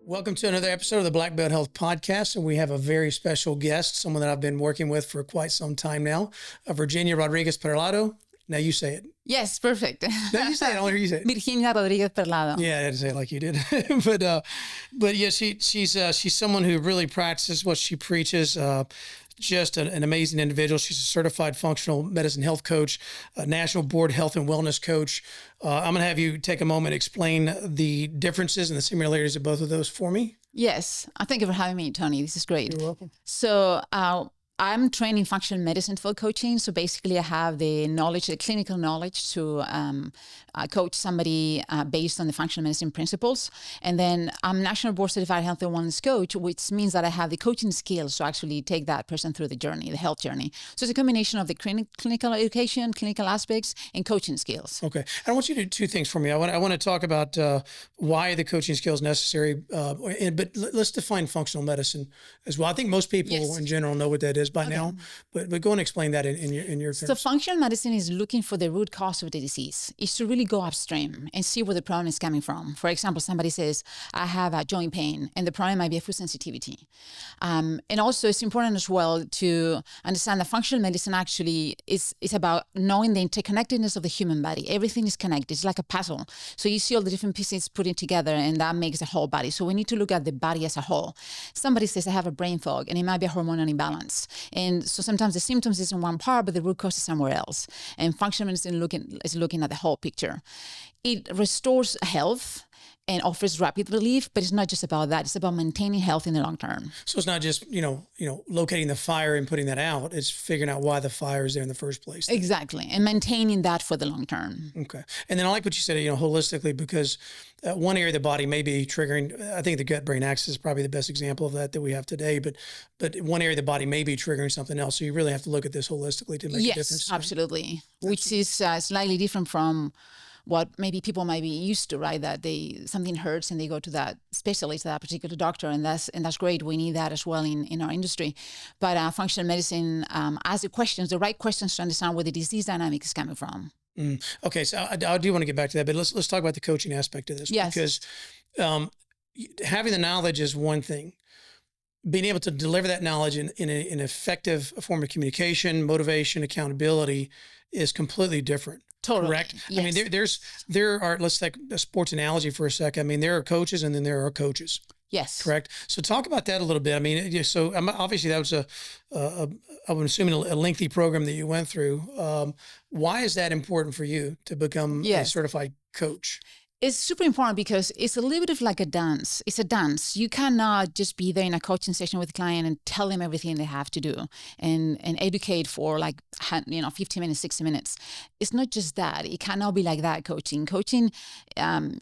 Welcome to another episode of the Black Belt Health Podcast, and we have a very special guest, someone that I've been working with for quite some time now, Virginia Rodriguez Perlado. Now you say it. Yes, perfect. No, you say it. I want to hear you say it. Virginia Rodriguez Perlado. Yeah, I had to say it like you did. but yeah, she's someone who really practices what she preaches. Just an amazing individual. She's a certified functional medicine health coach, a national board health and wellness coach. I'm going to have you take a moment, explain the differences and the similarities of both of those for me. Yes. Thank you for having me, Tony. This is great. You're welcome. So I'm trained in functional medicine field coaching. So basically I have the knowledge, the clinical knowledge to coach somebody based on the functional medicine principles. And then I'm National Board Certified Health and Wellness Coach, which means that I have the coaching skills to actually take that person through the journey, the health journey. So it's a combination of the clinical education, clinical aspects, and coaching skills. Okay. I want you to do two things for me. I want to talk about why the coaching skills necessary, but let's define functional medicine as well. I think most people in general know what that is by now, but go and explain that in your terms. So functional medicine is looking for the root cause of the disease. It's to really go upstream and see where the problem is coming from. For example, somebody says, I have a joint pain, and the problem might be a food sensitivity. And also it's important as well to understand that functional medicine actually is about knowing the interconnectedness of the human body. Everything is connected. It's like a puzzle. So you see all the different pieces put it together, and that makes the whole body. So we need to look at the body as a whole. Somebody says, I have a brain fog, and it might be a hormonal imbalance. And so sometimes the symptoms is in one part, but the root cause is somewhere else. And functional medicine is looking at the whole picture. It restores health and offers rapid relief, but it's not just about that. It's about maintaining health in the long term. So it's not just, locating the fire and putting that out. It's figuring out why the fire is there in the first place. Exactly. And maintaining that for the long term. Okay. And then I like what you said, holistically, because one area of the body may be triggering. I think the gut-brain axis is probably the best example of that we have today, but one area of the body may be triggering something else. So you really have to look at this holistically to make a difference. Yes, absolutely. Which is slightly different from what maybe people might be used to, right? That something hurts and they go to that specialist, that particular doctor, and that's great. We need that as well in our industry. But functional medicine asks the right questions to understand where the disease dynamic is coming from. Okay, so I do want to get back to that, but let's talk about the coaching aspect of this. Yes. Because having the knowledge is one thing. Being able to deliver that knowledge in an effective form of communication, motivation, accountability is completely different. Totally. Correct. Yes. I mean, there are. Let's take a sports analogy for a second. I mean, there are coaches, and then there are coaches. Yes. Correct. So talk about that a little bit. I mean, so obviously that was I'm assuming a lengthy program that you went through. Why is that important for you to become a certified coach? It's super important because it's a little bit of like a dance. It's a dance. You cannot just be there in a coaching session with a client and tell them everything they have to do and educate for 15 minutes, 60 minutes. It's not just that. It cannot be like that coaching. Coaching,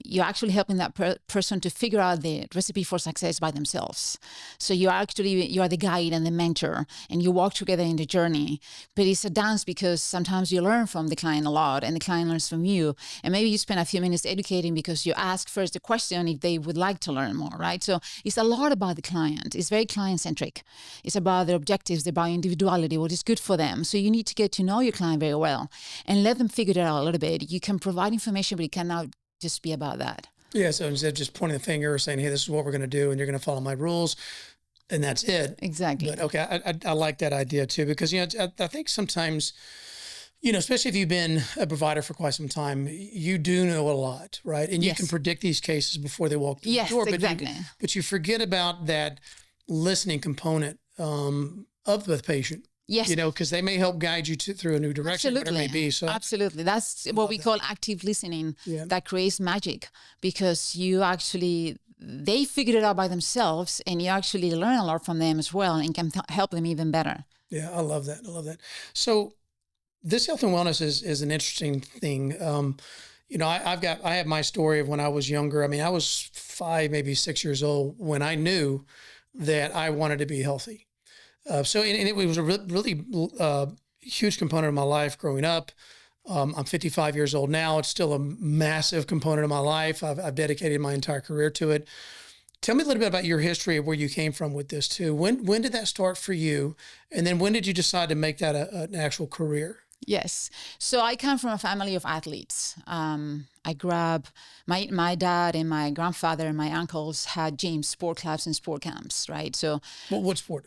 you're actually helping that person to figure out the recipe for success by themselves. So you are the guide and the mentor, and you walk together in the journey. But it's a dance because sometimes you learn from the client a lot and the client learns from you. And maybe you spend a few minutes educating because you ask first the question if they would like to learn more, right? So it's a lot about the client. It's very client-centric. It's about their objectives, about individuality, what is good for them. So you need to get to know your client very well and let them figure it out a little bit. You can provide information, but it cannot just be about that. Yeah, so instead of just pointing the finger or saying, hey, this is what we're going to do, and you're going to follow my rules, and that's it. Exactly. But okay, I like that idea too, because, I think sometimes, especially if you've been a provider for quite some time, you do know a lot, right? And you can predict these cases before they walk through the door. Exactly. But you forget about that listening component of the patient. Yes. Because they may help guide you through a new direction, whatever it may be. So absolutely. That's what we call active listening that creates magic, because they figured it out by themselves, and you actually learn a lot from them as well and can help them even better. Yeah, I love that. So this health and wellness is an interesting thing. I have my story of when I was younger. I mean, I was 5, maybe 6 years old when I knew that I wanted to be healthy. So it was a really huge component of my life growing up. I'm 55 years old now. It's still a massive component of my life. I've dedicated my entire career to it. Tell me a little bit about your history of where you came from with this too. When did that start for you? And then when did you decide to make that an actual career? Yes. So I come from a family of athletes. I grew up, my dad and my grandfather and my uncles had gyms, sport clubs, and sport camps, right? So, What sport?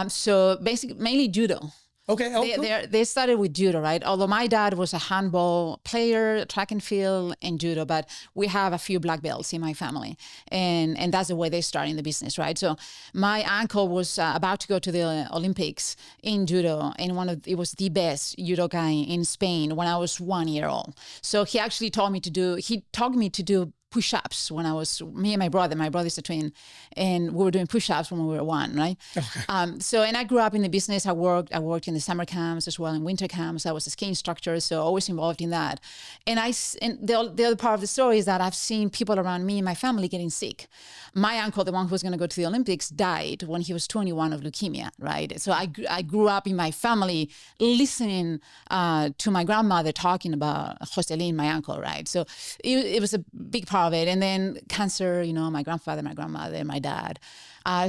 so basically, mainly judo. Okay. Oh, cool. They started with judo, right? Although my dad was a handball player, track and field, and judo, but we have a few black belts in my family, and that's the way they started in the business, right? So my uncle was about to go to the Olympics in judo, and it was the best judo guy in Spain when I was 1 year old. So he actually taught me to do push-ups when I was, me and my brother's a twin, and we were doing push-ups when we were 1, right? Okay. And I grew up in the business. I worked in the summer camps as well, in winter camps. I was a ski instructor, so always involved in that. And the other part of the story is that I've seen people around me and my family getting sick. My uncle, the one who was going to go to the Olympics, died when he was 21 of leukemia, right? So I grew up in my family listening to my grandmother talking about Joselin, my uncle, right? So it was a big part of it. And then cancer, my grandfather, my grandmother, my dad.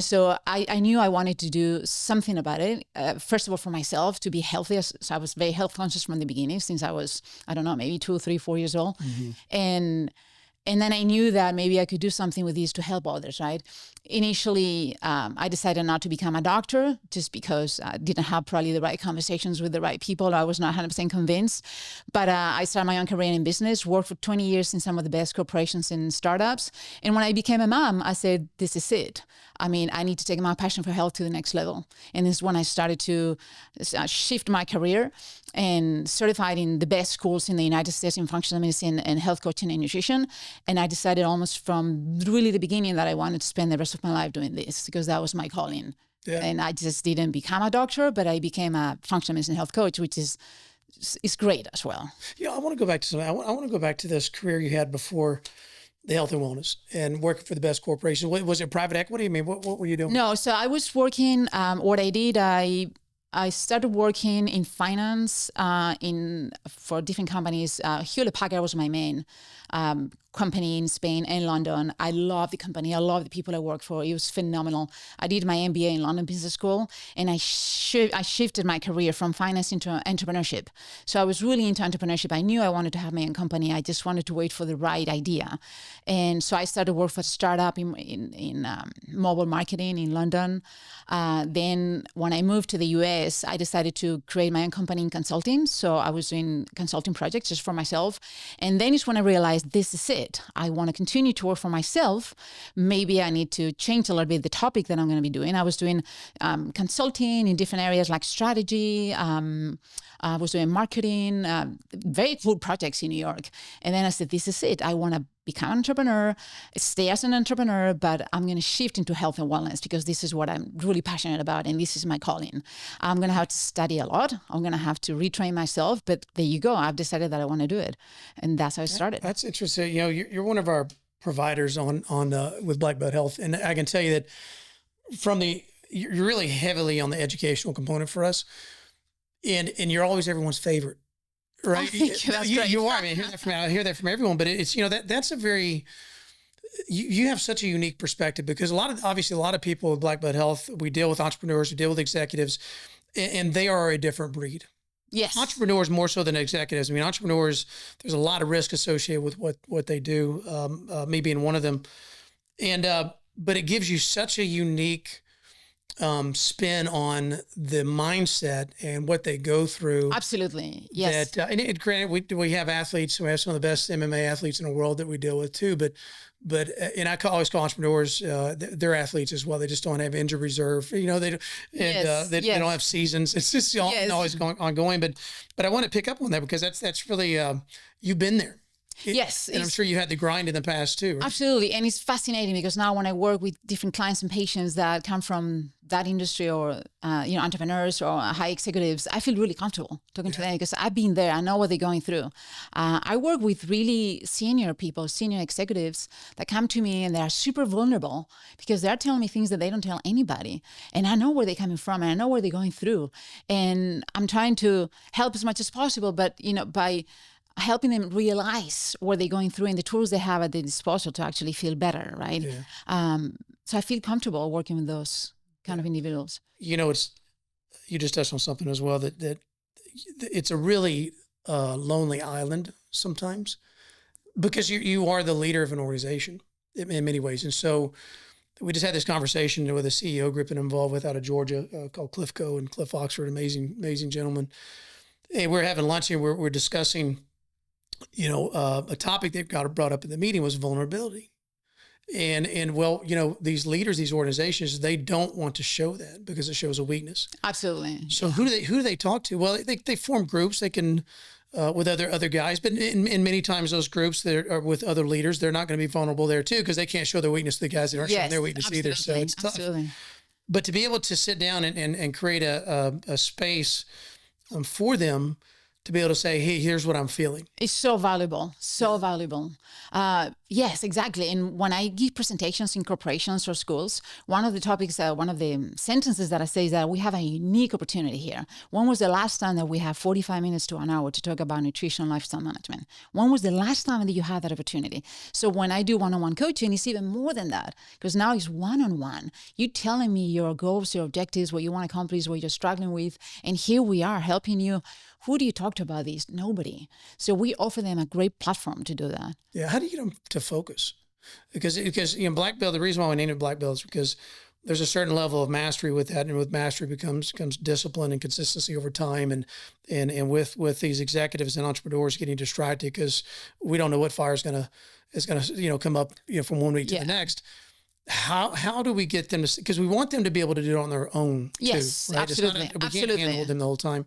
So I knew I wanted to do something about it. First of all, for myself, to be healthy. So I was very health conscious from the beginning, since I was, I don't know, maybe 2, 3, 4 years old. Mm-hmm. And then I knew that maybe I could do something with these to help others, right? Initially, I decided not to become a doctor just because I didn't have probably the right conversations with the right people. I was not 100% convinced. But I started my own career in business, worked for 20 years in some of the best corporations and startups. And when I became a mom, I said, this is it. I mean, I need to take my passion for health to the next level. And this is when I started to shift my career and certified in the best schools in the United States in functional medicine and health coaching and nutrition. And I decided almost from really the beginning that I wanted to spend the rest of my life doing this, because that was my calling. Yeah. And I just didn't become a doctor, but I became a functional medicine health coach, which is great as well. Yeah, I want to go back to something. I want to go back to this career you had before the health and wellness and working for the best corporation. Was it private equity? I mean, what were you doing? No, so I was working, what I did, I started working in finance for different companies. Hewlett-Packard was my main company in Spain and London. I love the company. I love the people I work for. It was phenomenal. I did my MBA in London Business School, and I shifted my career from finance into entrepreneurship. So I was really into entrepreneurship. I knew I wanted to have my own company. I just wanted to wait for the right idea. And so I started work for a startup in mobile marketing in London. Then when I moved to the US, I decided to create my own company in consulting. So I was doing consulting projects just for myself. And then is when I realized this is it. I want to continue to work for myself. Maybe I need to change a little bit the topic that I'm going to be doing. I was doing consulting in different areas like strategy. I was doing marketing, very cool projects in New York. And then I said, this is it. I want to become an entrepreneur, stay as an entrepreneur, but I'm going to shift into health and wellness because this is what I'm really passionate about and this is my calling. I'm going to have to study a lot. I'm going to have to retrain myself, but there you go. I've decided that I want to do it. And that's how I started. That's interesting. You're one of our providers on with Black Belt Health. And I can tell you that you're really heavily on the educational component for us. And you're always everyone's favorite. Right. Oh, thank you. That's great. You are. I mean, I hear that from everyone, but it's, that's a very, you have such a unique perspective because a lot of people with Black Belt Health, we deal with entrepreneurs, we deal with executives, and they are a different breed. Yes. Entrepreneurs more so than executives. I mean, entrepreneurs, there's a lot of risk associated with what they do, me being one of them. And, but it gives you such a unique spin on the mindset and what they go through. Absolutely. Yes. And granted, we have athletes. We have some of the best MMA athletes in the world that we deal with too. But and I always call entrepreneurs, they're athletes as well. They just don't have injury reserve. They don't have seasons. It's just always ongoing. But I want to pick up on that because that's really you've been there. Yes. And I'm sure you had the grind in the past too. Right? Absolutely. And it's fascinating because now when I work with different clients and patients that come from that industry or, entrepreneurs or high executives, I feel really comfortable talking to them because I've been there. I know what they're going through. I work with really senior people, senior executives that come to me and they are super vulnerable because they're telling me things that they don't tell anybody. And I know where they're coming from and I know where they're going through. And I'm trying to help as much as possible, but, by helping them realize what they're going through and the tools they have at their disposal to actually feel better, right? Yeah. So I feel comfortable working with those kind of individuals. You just touched on something as well that it's a really lonely island sometimes because you are the leader of an organization in many ways. And so we just had this conversation with a CEO group that I'm involved with out of Georgia called Cliff Co. and Cliff Oxford, amazing gentleman. And we're having lunch and we're discussing, a topic that got brought up in the meeting was vulnerability. And well, these leaders, these organizations, they don't want to show that because it shows a weakness. Absolutely. So who do they talk to? Well, they form groups. They can with other guys, but in many times those groups that are with other leaders, they're not going to be vulnerable there too because they can't show their weakness to the guys that aren't showing their weakness either. So it's tough. Absolutely. But to be able to sit down and create a space for them to be able to say, hey, here's what I'm feeling. It's so valuable, so valuable. Yes, exactly. And when I give presentations in corporations or schools, one of the topics, one of the sentences that I say is that we have a unique opportunity here. When was the last time that we have 45 minutes to an hour to talk about nutrition, lifestyle management? When was the last time that you had that opportunity? So when I do one-on-one coaching, it's even more than that because now it's one-on-one. You telling me your goals, your objectives, what you want to accomplish, what you're struggling with, and here we are helping you. Who do you talk to about these? Nobody. So we offer them a great platform to do that. Yeah. How do you get them to focus? Because black belt, the reason why we named it black belt is because there's a certain level of mastery with that. And with mastery comes discipline and consistency over time. And with these executives and entrepreneurs getting distracted because we don't know what fire is going to come up, from one week to the next. How do we get them to, because we want them to be able to do it on their own too, right? Absolutely. We can't handle them the whole time.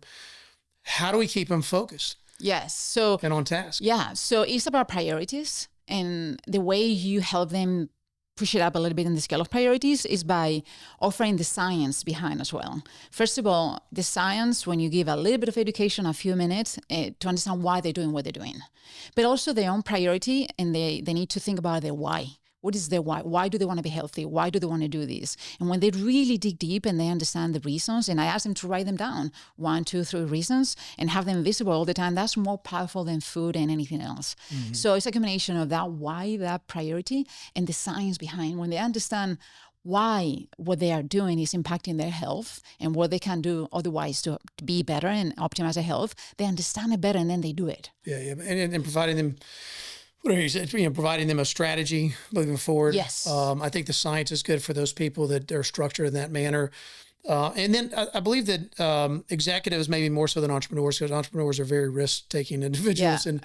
How do we keep them focused? Yes. So and on task. Yeah. So it's about priorities, and the way you help them push it up a little bit in the scale of priorities is by offering the science behind as well. First of all, the science, when you give a little bit of education, a few minutes to understand why they're doing what they're doing, but also their own priority, and they need to think about their why. What is their why? Why do they want to be healthy? Why do they want to do this? And when they really dig deep and they understand the reasons, and I ask them to write them down, 1, 2, 3 reasons, and have them visible all the time, that's more powerful than food and anything else. Mm-hmm. So it's a combination of that why, that priority, and the science behind. When they understand why what they are doing is impacting their health and what they can do otherwise to be better and optimize their health, they understand it better and then they do it. Yeah. And providing them, providing them a strategy moving forward. Yes. I think the science is good for those people that are structured in that manner. And then I believe that executives maybe more so than entrepreneurs, because entrepreneurs are very risk-taking individuals. Yeah.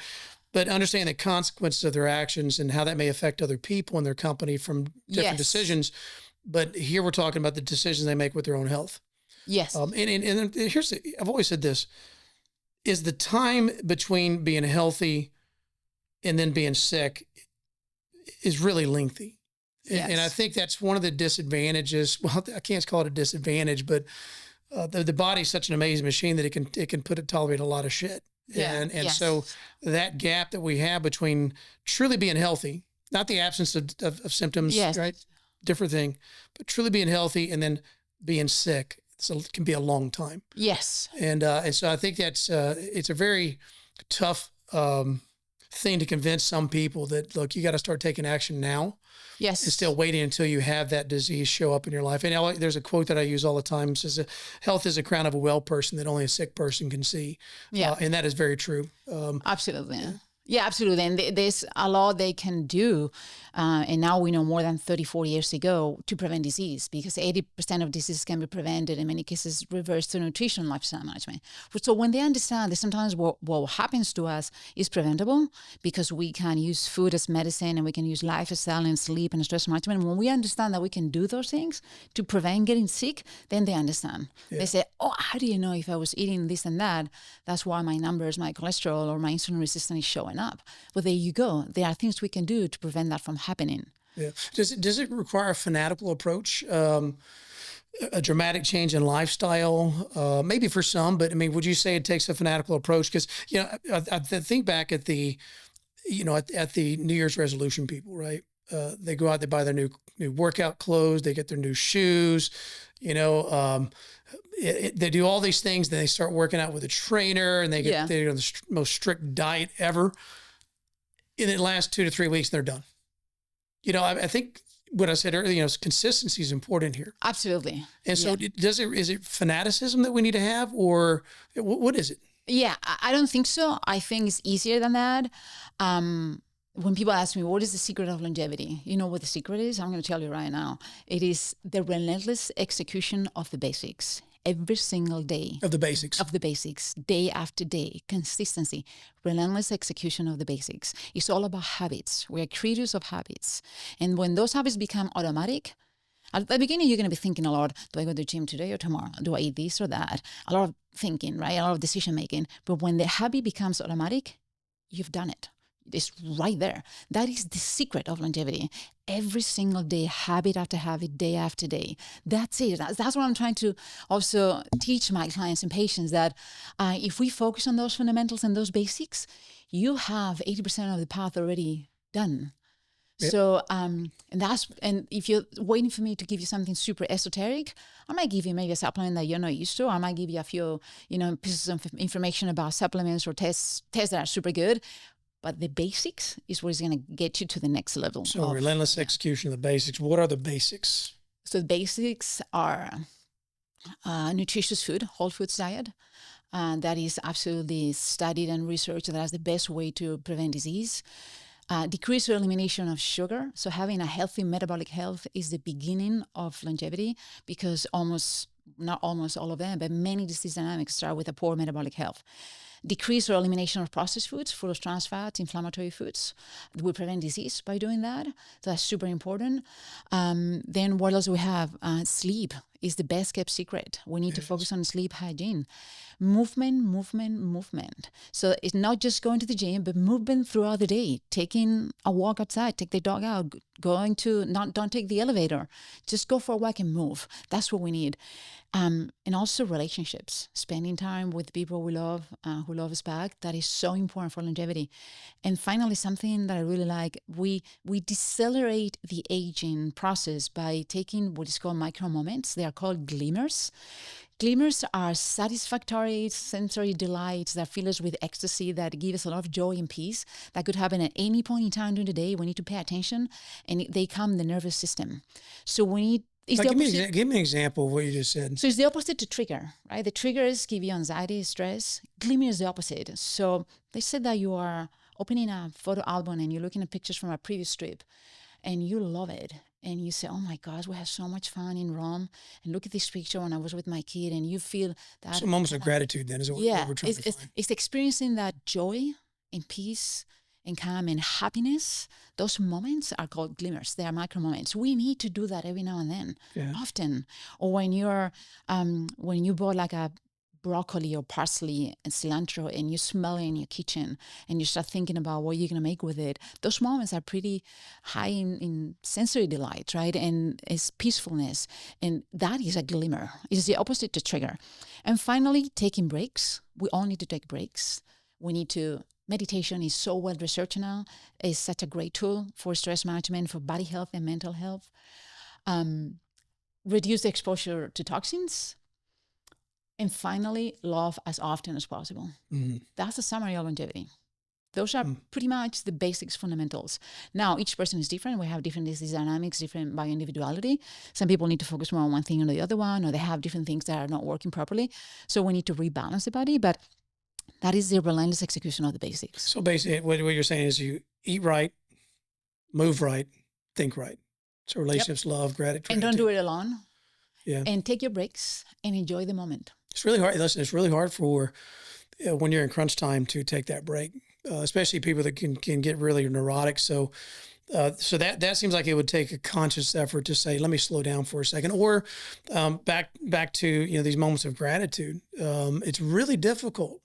But understanding the consequences of their actions and how that may affect other people in their company from different decisions. But here we're talking about the decisions they make with their own health. Yes. And here's I've always said this, is the time between being healthy and then being sick is really lengthy. Yes. And I think that's one of the disadvantages. Well, I can't call it a disadvantage, but the body's such an amazing machine that it can tolerate a lot of shit. Yeah. And so that gap that we have between truly being healthy, not the absence of symptoms, right? Different thing, but truly being healthy and then being sick. So it can be a long time. Yes. And so I think that's, it's a very tough, thing to convince some people that, look, you got to start taking action now. Yes. Instead of waiting until you have that disease show up in your life. And there's a quote that I use all the time. It says, health is a crown of a well person that only a sick person can see. Yeah. And that is very true. Absolutely. Yeah, absolutely. And there's a lot they can do. And now we know more than 30, 40 years ago to prevent disease, because 80% of disease can be prevented, in many cases reversed through nutrition, lifestyle management. So when they understand that sometimes what happens to us is preventable, because we can use food as medicine and we can use lifestyle and sleep and stress management. When we understand that we can do those things to prevent getting sick, then they understand. Yeah. They say, oh, how do you know if I was eating this and that? That's why my numbers, my cholesterol or my insulin resistance is showing up. But there you go. There are things we can do to prevent that from happening. Yeah. Does it require a fanatical approach? A dramatic change in lifestyle? Maybe for some, but I mean, would you say it takes a fanatical approach? Because I think back at the, at the New Year's resolution people, right? They go out, they buy their new workout clothes, they get their new shoes, they do all these things, then they start working out with a trainer, and they get the most strict diet ever. And it lasts 2 to 3 weeks, and they're done. I think what I said earlier, consistency is important here. Absolutely. And so is it fanaticism that we need to have, or what is it? Yeah, I don't think so. I think it's easier than that. When people ask me, what is the secret of longevity? You know what the secret is? I'm going to tell you right now. It is the relentless execution of the basics every single day. Of the basics. Of the basics, day after day, consistency, relentless execution of the basics. It's all about habits. We are creatures of habits. And when those habits become automatic, at the beginning, you're going to be thinking a lot, do I go to the gym today or tomorrow? Do I eat this or that? A lot of thinking, right? A lot of decision making. But when the habit becomes automatic, you've done it. It's right there. That is the secret of longevity. Every single day, habit after habit, day after day. That's it. That's what I'm trying to also teach my clients and patients, that if we focus on those fundamentals and those basics, you have 80% of the path already done. Yep. So, and if you're waiting for me to give you something super esoteric, I might give you maybe a supplement that you're not used to. I might give you a few, pieces of information about supplements or tests that are super good. But the basics is what is going to get you to the next level. So relentless execution of the basics. What are the basics? So the basics are nutritious food, whole foods diet. That is absolutely studied and researched. That's the best way to prevent disease. Decrease or elimination of sugar. So having a healthy metabolic health is the beginning of longevity, because not almost all of them, but many disease dynamics start with a poor metabolic health. Decrease or elimination of processed foods, full of trans fats, inflammatory foods. We prevent disease by doing that. So that's super important. Then what else do we have? Sleep is the best kept secret. We need to focus on sleep hygiene. Movement. So it's not just going to the gym, but movement throughout the day. Taking a walk outside, take the dog out, don't take the elevator. Just go for a walk and move. That's what we need. And also relationships, spending time with people we love, who love us back. That is so important for longevity. And finally, something that I really like, we decelerate the aging process by taking what is called micro moments. They are called glimmers. Glimmers are satisfactory sensory delights that fill us with ecstasy, that give us a lot of joy and peace, that could happen at any point in time during the day. We need to pay attention, and they calm the nervous system. So we need give me an example of what you just said. So it's the opposite to trigger, right? The triggers give you anxiety, stress. Glimmer is the opposite. So they said that you are opening a photo album and you're looking at pictures from a previous trip and you love it. And you say, oh my gosh, we had so much fun in Rome. And look at this picture when I was with my kid. And you feel that. Some moments of gratitude then is what we're trying to find. It's experiencing that joy and peace and calm and happiness. Those moments are called glimmers. They are micro moments. We need to do that every now and then, often. Or when you bought like a broccoli or parsley and cilantro and you smell it in your kitchen and you start thinking about what you're going to make with it, those moments are pretty high in sensory delight, right? And it's peacefulness. And that is a glimmer. It's the opposite to trigger. And finally, taking breaks. We all need to take breaks. Meditation is so well researched now. It's such a great tool for stress management, for body health and mental health. Reduce the exposure to toxins. And finally, love as often as possible. Mm-hmm. That's the summary of longevity. Those are pretty much the basics, fundamentals. Now, each person is different. We have different disease dynamics, different bioindividuality. Some people need to focus more on one thing or the other one, or they have different things that are not working properly. So we need to rebalance the body, but that is the relentless execution of the basics. So basically, what you're saying is you eat right, move right, think right. So relationships, love, gratitude. And don't do it alone. Yeah. And take your breaks and enjoy the moment. It's really hard. Listen, it's really hard for when you're in crunch time to take that break, especially people that can get really neurotic. So that seems like it would take a conscious effort to say, let me slow down for a second. Or back to these moments of gratitude. It's really difficult.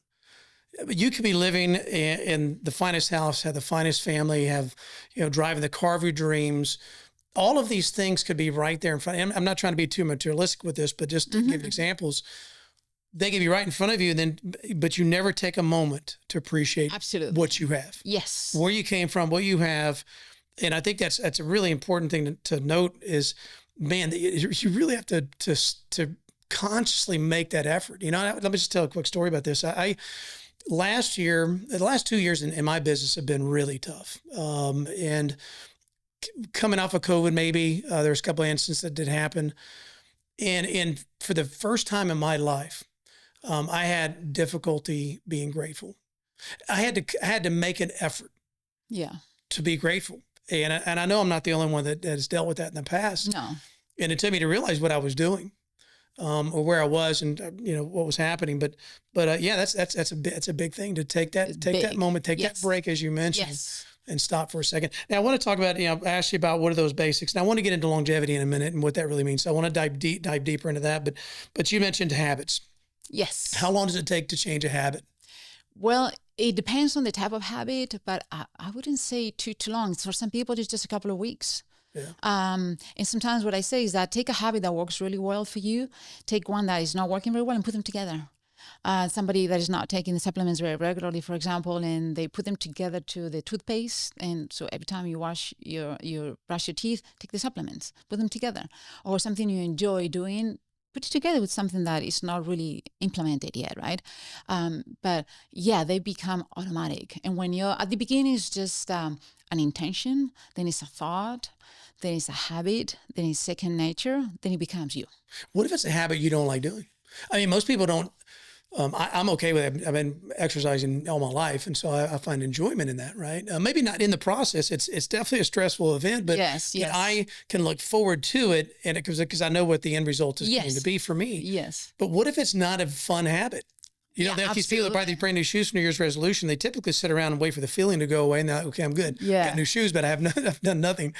You could be living in the finest house, have the finest family, have driving the car of your dreams. All of these things could be right there in front. I'm not trying to be too materialistic with this, but just to give examples, they could be right in front of you, but you never take a moment to appreciate what you have. Yes, where you came from, what you have, and I think that's a really important thing to note. Is man, you really have to consciously make that effort. Let me just tell a quick story about this. The last 2 years in my business have been really tough, and coming off of COVID, maybe there was a couple of instances that did happen. And for the first time in my life, I had difficulty being grateful. I had to make an effort Yeah. to be grateful. And I know I'm not the only one that has dealt with that in the past. No. And it took me to realize what I was doing, or where I was, and what was happening. But yeah, that's a big thing to take that moment, take that break, as you mentioned, Yes. and stop for a second. Now I want to talk about, I asked you about what are those basics. Now I want to get into longevity in a minute and what that really means. So I want to dive deeper into that. But you mentioned habits. Yes. How long does it take to change a habit? Well, it depends on the type of habit, but I wouldn't say too long. For some people, it's just a couple of weeks. Yeah. And sometimes what I say is that take a habit that works really well for you, take one that is not working very well, and put them together. Somebody that is not taking the supplements very regularly, for example, and they put them together to the toothpaste, and so every time you brush your teeth, take the supplements, put them together, or something you enjoy doing. Put it together with something that is not really implemented yet, right? But yeah, they become automatic. And when you're at the beginning, it's just an intention, then it's a thought, then it's a habit, then it's second nature, then it becomes you. What if it's a habit you don't like doing? I mean, most people don't. I'm okay with it. I've been exercising all my life, and so I find enjoyment in that. Right? Maybe not in the process. It's definitely a stressful event, but Yes. I can look forward to it, and because I know what the end result is going Yes. to be for me. Yes. But what if it's not a fun habit? Yeah, they have these people that buy these brand new shoes for New Year's resolution. They typically sit around and wait for the feeling to go away. And they're like, okay, I'm good. Yeah. Got new shoes, but I've done nothing.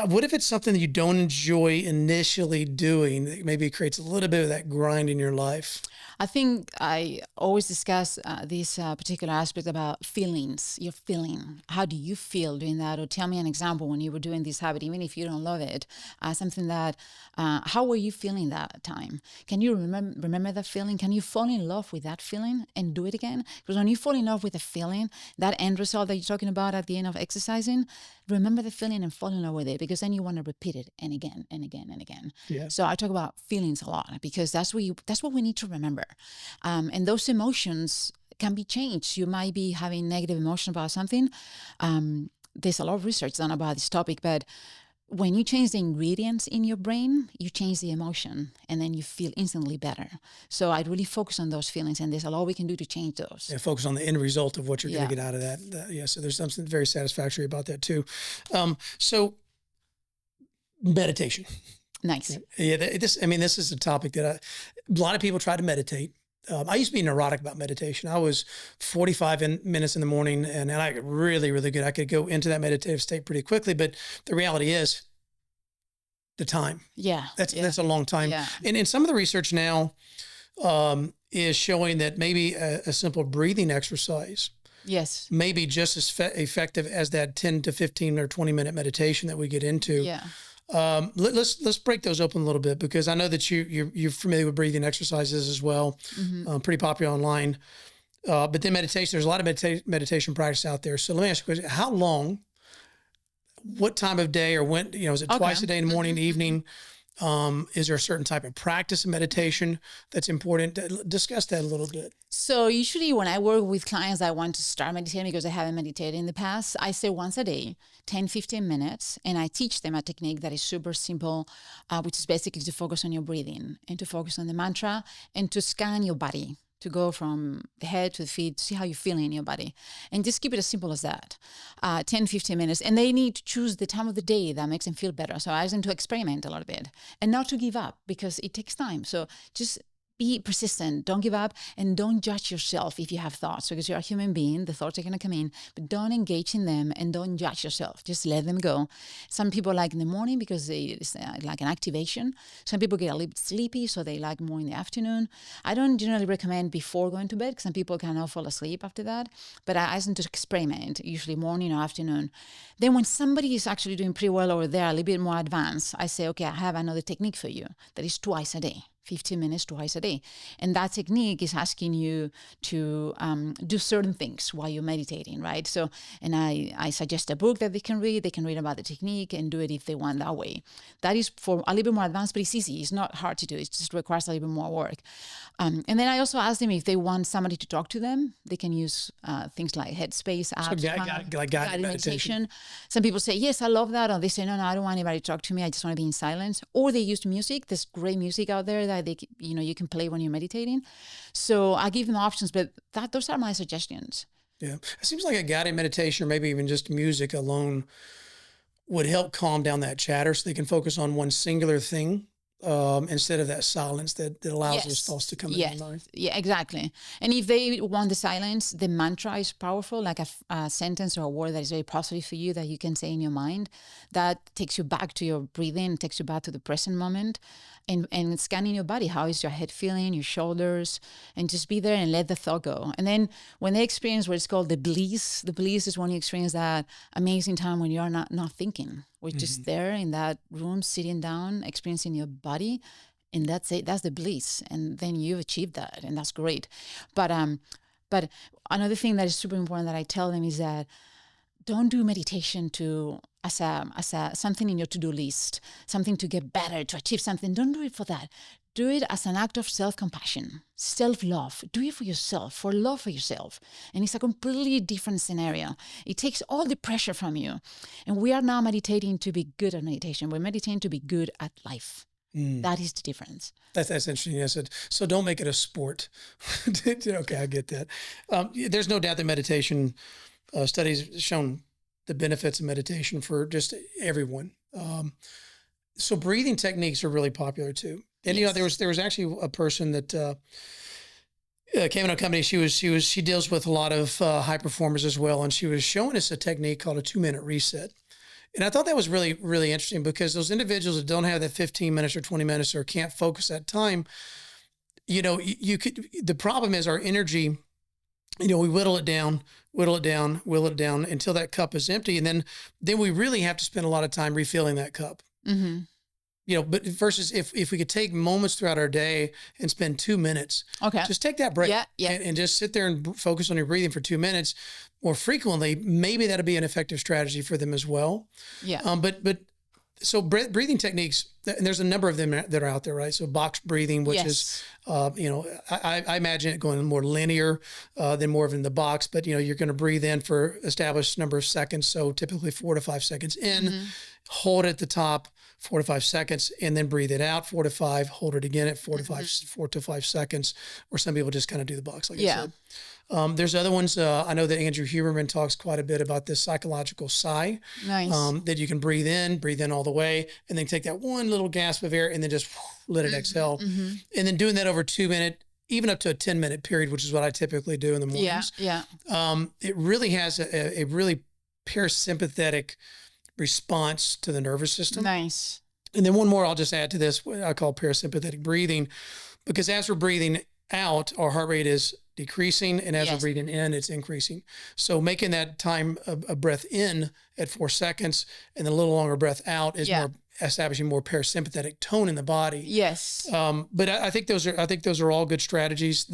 What if it's something that you don't enjoy initially doing? That maybe it creates a little bit of that grind in your life. I think I always discuss this particular aspect about feelings, your feeling. How do you feel doing that? Or tell me an example when you were doing this habit, even if you don't love it, something that, how were you feeling that time? Can you remember that feeling? Can you fall in love with that feeling and do it again? Because when you fall in love with a feeling, that end result that you're talking about at the end of exercising, remember the feeling and fall in love with it, because then you want to repeat it and again and again and again. Yeah. So I talk about feelings a lot, because that's what we need to remember. And those emotions can be changed. You might be having negative emotion about something. There's a lot of research done about this topic, but when you change the ingredients in your brain, you change the emotion, and then you feel instantly better. So I'd really focus on those feelings, and there's a lot we can do to change those. Yeah, focus on the end result of what you're going to get out of that. So there's something very satisfactory about that too. So meditation. Nice. Yeah, this is a topic that a lot of people try to meditate. I used to be neurotic about meditation. I was 45 minutes in the morning, and I got really, really good. I could go into that meditative state pretty quickly, but the reality is the time. Yeah. That's a long time. Yeah. And in some of the research now is showing that maybe a simple breathing exercise Yes. may be just as effective as that 10 to 15 or 20 minute meditation that we get into. Yeah. Let's break those open a little bit, because I know that you're familiar with breathing exercises as well. Mm-hmm. Pretty popular online. But then meditation, there's a lot of meditation practice out there. So let me ask you a question: how long? What time of day, or when? Is it twice a day, in the morning, evening? Is there a certain type of practice of meditation that's important? Discuss that a little bit. So usually when I work with clients that want to start meditating because they haven't meditated in the past, I say once a day, 10, 15 minutes, and I teach them a technique that is super simple, which is basically to focus on your breathing and to focus on the mantra and to scan your body, to go from the head to the feet, to see how you're feeling in your body. And just keep it as simple as that, 10, 15 minutes. And they need to choose the time of the day that makes them feel better. So I ask them to experiment a little bit and not to give up, because it takes time. So just be persistent, don't give up, and don't judge yourself if you have thoughts, because you're a human being, the thoughts are going to come in, but don't engage in them and don't judge yourself. Just let them go. Some people like in the morning because it's like an activation. Some people get a little bit sleepy, so they like more in the afternoon. I don't generally recommend before going to bed, because some people cannot fall asleep after that, but I ask them to experiment, usually morning or afternoon. Then when somebody is actually doing pretty well over there, a little bit more advanced, I say, okay, I have another technique for you that is twice a day. 15 minutes twice a day. And that technique is asking you to do certain things while you're meditating, right? So, and I suggest a book that they can read. They can read about the technique and do it if they want that way. That is for a little bit more advanced, but it's easy. It's not hard to do. It just requires a little bit more work. And then I also ask them if they want somebody to talk to them. They can use things like Headspace apps, like guided meditation. Some people say, yes, I love that. Or they say, no, I don't want anybody to talk to me. I just want to be in silence. Or they use music. There's great music out there that you can play when you're meditating. So I give them options, but those are my suggestions. Yeah. It seems like a guided meditation or maybe even just music alone would help calm down that chatter so they can focus on one singular thing instead of that silence that allows those thoughts to come into their mind. Yeah, exactly. And if they want the silence, the mantra is powerful, like a sentence or a word that is very positive for you that you can say in your mind. That takes you back to your breathing, takes you back to the present moment, and scanning your body. How is your head feeling, your shoulders, and just be there and let the thought go. And then when they experience what is called the bliss is when you experience that amazing time when you're not thinking. We're just there in that room, sitting down, experiencing your body, and that's it. That's the bliss, and then you've achieved that, and that's great. But another thing that is super important that I tell them is that don't do meditation as a something in your to-do list, something to get better, to achieve something. Don't do it for that. Do it as an act of self-compassion, self-love. Do it for yourself, for love for yourself. And it's a completely different scenario. It takes all the pressure from you. And we are now meditating to be good at meditation. We're meditating to be good at life. That is the difference. That's interesting. Yes. So don't make it a sport. Okay, I get that. There's no doubt that meditation studies have shown the benefits of meditation for just everyone. So breathing techniques are really popular too. And there was actually a person that came in a company. She deals with a lot of high performers as well, and she was showing us a technique called a 2-minute reset. And I thought that was really, really interesting because those individuals that don't have that 15 minutes or 20 minutes or can't focus that time, the problem is our energy. We whittle it down until that cup is empty, and then we really have to spend a lot of time refilling that cup. Mm-hmm. But versus if we could take moments throughout our day and spend 2 minutes, just take that break and just sit there and focus on your breathing for 2 minutes more frequently, maybe that'll be an effective strategy for them as well. Yeah. So breathing techniques, and there's a number of them that are out there, right? So box breathing, which is, I imagine it going more linear than more of in the box, but you're going to breathe in for established number of seconds. So typically 4 to 5 seconds in, hold it at the top, 4 to 5 seconds, and then breathe it out, 4 to 5, hold it again at 4 to 5 seconds, or some people just kind of do the box, like I said. There's other ones. I know that Andrew Huberman talks quite a bit about this psychological sigh. Nice. That you can breathe in all the way, and then take that one little gasp of air and then just let it exhale. Mm-hmm. And then doing that over 2 minute, even up to a 10-minute period, which is what I typically do in the mornings. Yeah. It really has a really parasympathetic response to the nervous system. Nice. And then one more I'll just add to this, what I call parasympathetic breathing, because as we're breathing out, our heart rate is decreasing, and as we're breathing in, it's increasing. So making that time a breath in at 4 seconds and then a little longer breath out is more establishing more parasympathetic tone in the body. Yes. But I think those are all good strategies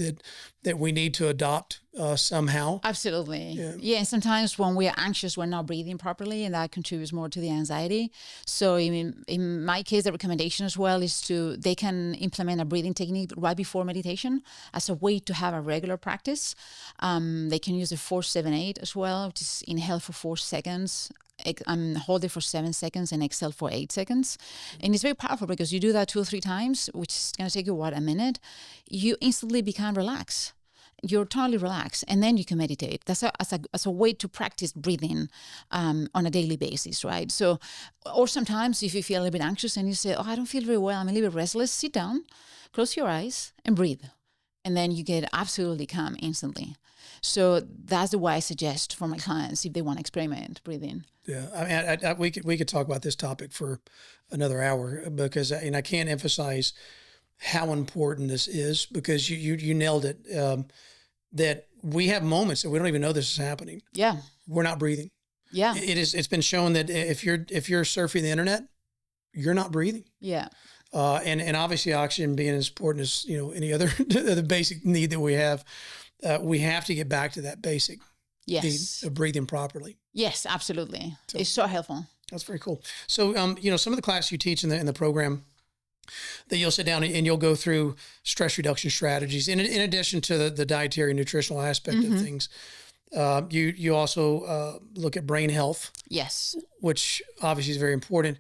that we need to adopt somehow. Absolutely. Yeah. And sometimes when we are anxious, we're not breathing properly, and that contributes more to the anxiety. So in my case, the recommendation as well is they can implement a breathing technique right before meditation as a way to have a regular practice. They can use the 4-7-8 as well, which is inhale for 4 seconds, hold it for 7 seconds, and exhale for 8 seconds. And it's very powerful because you do that 2 or 3 times, which is going to take you, a minute. You instantly become relaxed. You're totally relaxed, and then you can meditate. That's as a way to practice breathing on a daily basis, right? So, or sometimes if you feel a little bit anxious and you say, I don't feel very well, I'm a little bit restless, sit down, close your eyes, and breathe. And then you get absolutely calm instantly. So that's the way I suggest for my clients if they want to experiment breathing. Yeah, I mean, we could talk about this topic for another hour because I can't emphasize how important this is, because you nailed it. That we have moments that we don't even know this is happening. Yeah, we're not breathing. Yeah, it's been shown that if you're surfing the internet, you're not breathing. Yeah. And obviously oxygen being as important as any other the basic need that we have to get back to that basic need of breathing properly. Yes, absolutely. So, it's so helpful. That's very cool. So some of the class you teach in the program, that you'll sit down and you'll go through stress reduction strategies in addition to the dietary and nutritional aspect of things. You also look at brain health. Yes, which obviously is very important.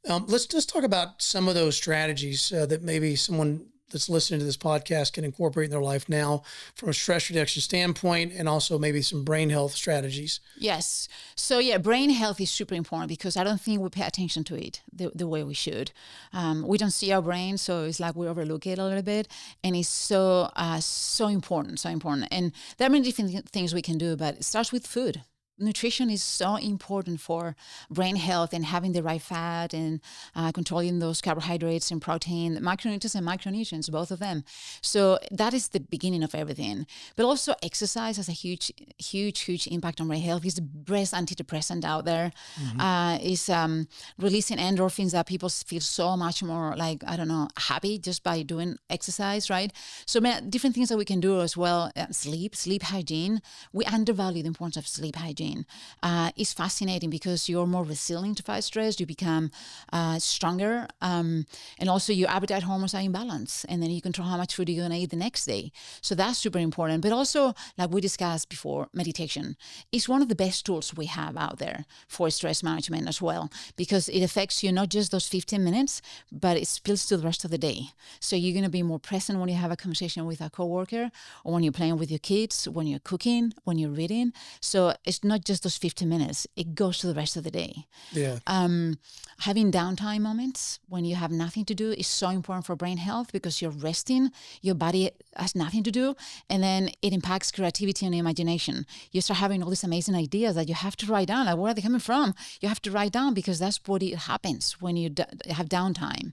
Let's just talk about some of those strategies that maybe someone that's listening to this podcast can incorporate in their life now from a stress reduction standpoint, and also maybe some brain health strategies? Yes. So yeah, brain health is super important because I don't think we pay attention to it the way we should. We don't see our brain, so it's like we overlook it a little bit, and it's so important, so important. And there are many different things we can do, but it starts with food. Nutrition is so important for brain health and having the right fat and controlling those carbohydrates and protein, macronutrients and micronutrients, both of them. So that is the beginning of everything. But also exercise has a huge impact on brain health. It's the best antidepressant out there. It's releasing endorphins that people feel so much more like, I don't know, happy just by doing exercise, right? So different things that we can do as well. Sleep hygiene. We undervalue the importance of sleep hygiene. It's fascinating because you're more resilient to fight stress. You become stronger, and also your appetite hormones are in balance, and then you control how much food you're gonna eat the next day. So that's super important. But also, like we discussed before, meditation is one of the best tools we have out there for stress management as well, because it affects you not just those 15 minutes, but it spills to the rest of the day. So you're gonna be more present when you have a conversation with a coworker, or when you're playing with your kids, when you're cooking, when you're reading. So it's not just those 15 minutes, it goes to the rest of the day. Yeah. Having downtime moments when you have nothing to do is so important for brain health because you're resting, your body has nothing to do, and then it impacts creativity and imagination. You start having all these amazing ideas that you have to write down. Like, where are they coming from? You have to write down because that's what it happens when you have downtime.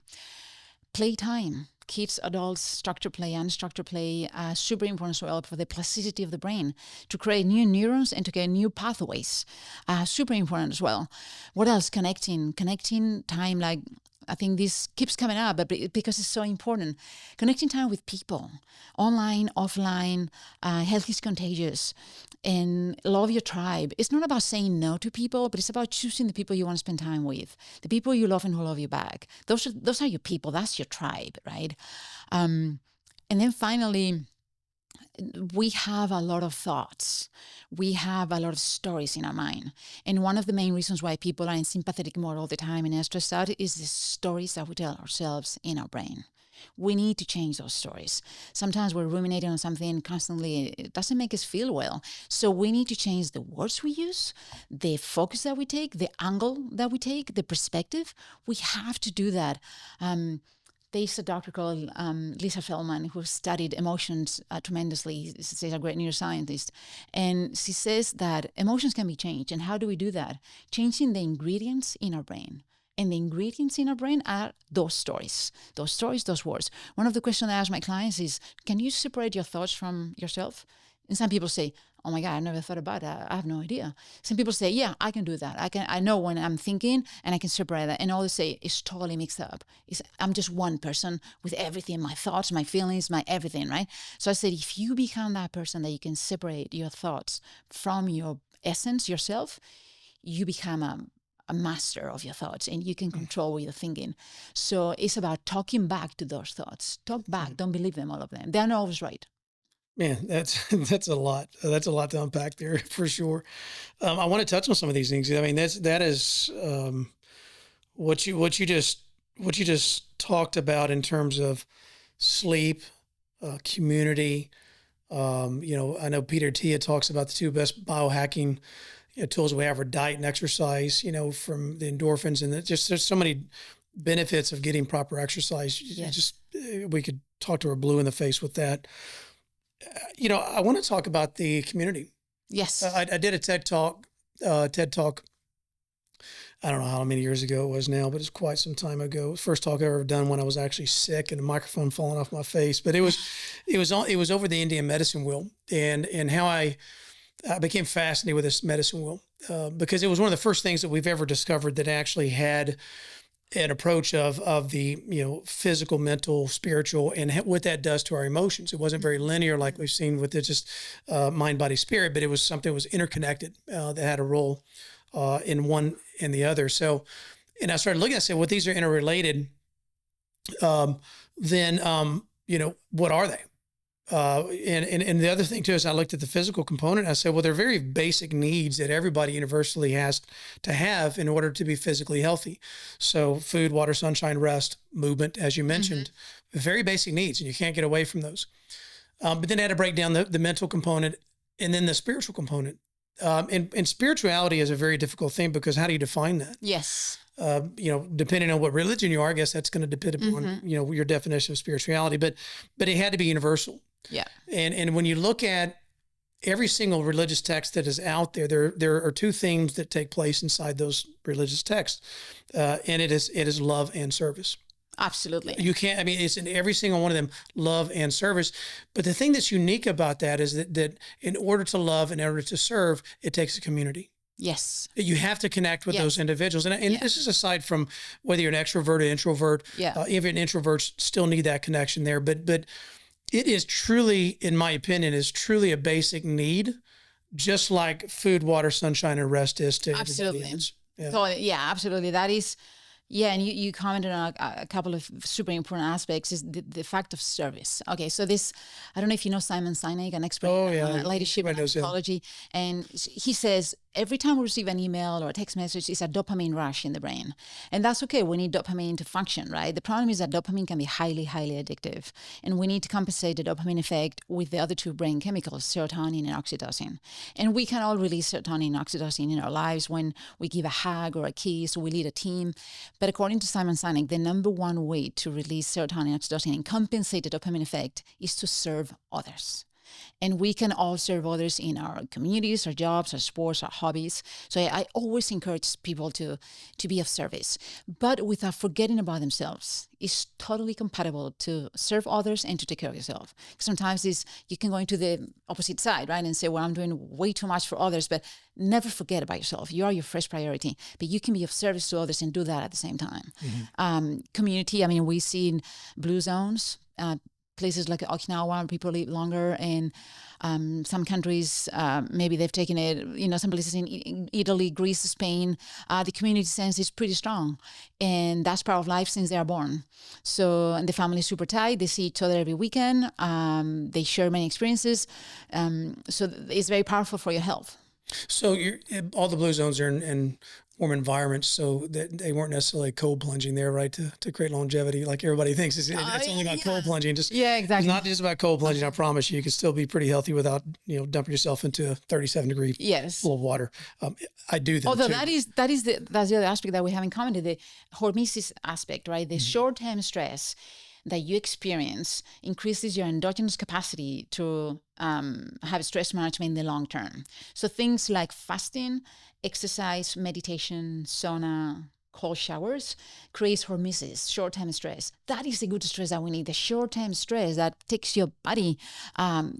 Playtime. Kids, adults, structured play, unstructured play, super important as well for the plasticity of the brain, to create new neurons and to get new pathways. Super important as well. What else? Connecting time, like, I think this keeps coming up, but because it's so important. Connecting time with people, online, offline. Health is contagious, and love your tribe. It's not about saying no to people, but it's about choosing the people you want to spend time with, the people you love and who love you back. Those are your people. That's your tribe, right? And then finally, we have a lot of thoughts. We have a lot of stories in our mind. And one of the main reasons why people are in sympathetic mode all the time and are stressed out is the stories that we tell ourselves in our brain. We need to change those stories. Sometimes we're ruminating on something constantly. It doesn't make us feel well. So we need to change the words we use, the focus that we take, the angle that we take, the perspective. We have to do that. There's a doctor called Lisa Feldman who studied emotions tremendously. She's a great neuroscientist. And she says that emotions can be changed. And how do we do that? Changing the ingredients in our brain. And the ingredients in our brain are those stories, those words. One of the questions I ask my clients is, can you separate your thoughts from yourself? And some people say, oh my God, I never thought about that. I have no idea. Some people say, yeah, I can do that. I know when I'm thinking and I can separate that. And all they say is totally mixed up. I'm just one person with everything, my thoughts, my feelings, my everything, right? So I said, if you become that person that you can separate your thoughts from your essence, yourself, you become a master of your thoughts and you can control what you're thinking. So it's about talking back to those thoughts. Talk back. Don't believe them, all of them. They're not always right. Man, that's a lot. That's a lot to unpack there for sure. I want to touch on some of these things. I mean, that is what you just talked about in terms of sleep, community. I know Peter Tia talks about the two best biohacking tools we have are diet and exercise. From the endorphins, and there's so many benefits of getting proper exercise. Yes. We could talk to her blue in the face with that. I want to talk about the community. Yes. I did a TED Talk. I don't know how many years ago it was now, but it's quite some time ago. It was the first talk I ever done when I was actually sick and the microphone falling off my face. But it was over the Indian medicine wheel and how I became fascinated with this medicine wheel because it was one of the first things that we've ever discovered that actually had an approach of the physical, mental, spiritual, and what that does to our emotions. It wasn't very linear like we've seen with it, just mind, body, spirit, but it was something that was interconnected that had a role in one and the other. So, and I started looking, I said, well, these are interrelated. Then what are they? And the other thing too is I looked at the physical component. And I said, well, they're very basic needs that everybody universally has to have in order to be physically healthy. So food, water, sunshine, rest, movement, as you mentioned, very basic needs, and you can't get away from those. But then I had to break down the mental component and then the spiritual component. And spirituality is a very difficult thing because how do you define that? Yes. Depending on what religion you are, I guess that's going to depend upon, your definition of spirituality, but it had to be universal. Yeah. And when you look at every single religious text that is out there, there are two themes that take place inside those religious texts. And it is love and service. Absolutely. You can't, I mean, it's in every single one of them, love and service. But the thing that's unique about that is that in order to love, in order to serve, it takes a community. Yes. You have to connect with those individuals. And this is aside from whether you're an extrovert or introvert. Yeah. Even introverts still need that connection there. But it is truly, in my opinion, is truly a basic need, just like food, water, sunshine, and rest is to absolutely. Yeah. So, absolutely. That is. Yeah, and you commented on a couple of super important aspects, is the fact of service. Okay, so this, I don't know if you know Simon Sinek, an expert in leadership and psychology, and he says every time we receive an email or a text message, it's a dopamine rush in the brain. And that's okay. We need dopamine to function, right? The problem is that dopamine can be highly, highly addictive. And we need to compensate the dopamine effect with the other two brain chemicals, serotonin and oxytocin. And we can all release serotonin and oxytocin in our lives when we give a hug or a kiss, or we lead a team. But according to Simon Sinek, the number one way to release serotonin and oxytocin and compensate the dopamine effect is to serve others. And we can all serve others in our communities, our jobs, our sports, our hobbies. So I always encourage people to be of service, but without forgetting about themselves. It's totally compatible to serve others and to take care of yourself. Sometimes you can go into the opposite side, right? And say, well, I'm doing way too much for others, but never forget about yourself. You are your first priority, but you can be of service to others and do that at the same time. Mm-hmm. Community, I mean, we see in blue zones, places like Okinawa, where people live longer, and some countries, maybe they've taken it, some places in Italy, Greece, Spain, the community sense is pretty strong. And that's part of life since they are born. So, and the family is super tight. They see each other every weekend. They share many experiences. So it's very powerful for your health. So all the blue zones are in warm environments, so that they weren't necessarily cold plunging there, right? To create longevity, like everybody thinks. It's only about cold plunging. Exactly. It's not just about cold plunging. I promise you can still be pretty healthy without dumping yourself into a 37-degree full of water. I do that. Although too. that's the other aspect that we haven't commented, the hormesis aspect, right? The short-term stress that you experience increases your endogenous capacity to have stress management in the long term. So things like fasting, exercise, meditation, sauna, cold showers creates hormesis, short-term stress. That is the good stress that we need. The short-term stress that takes your body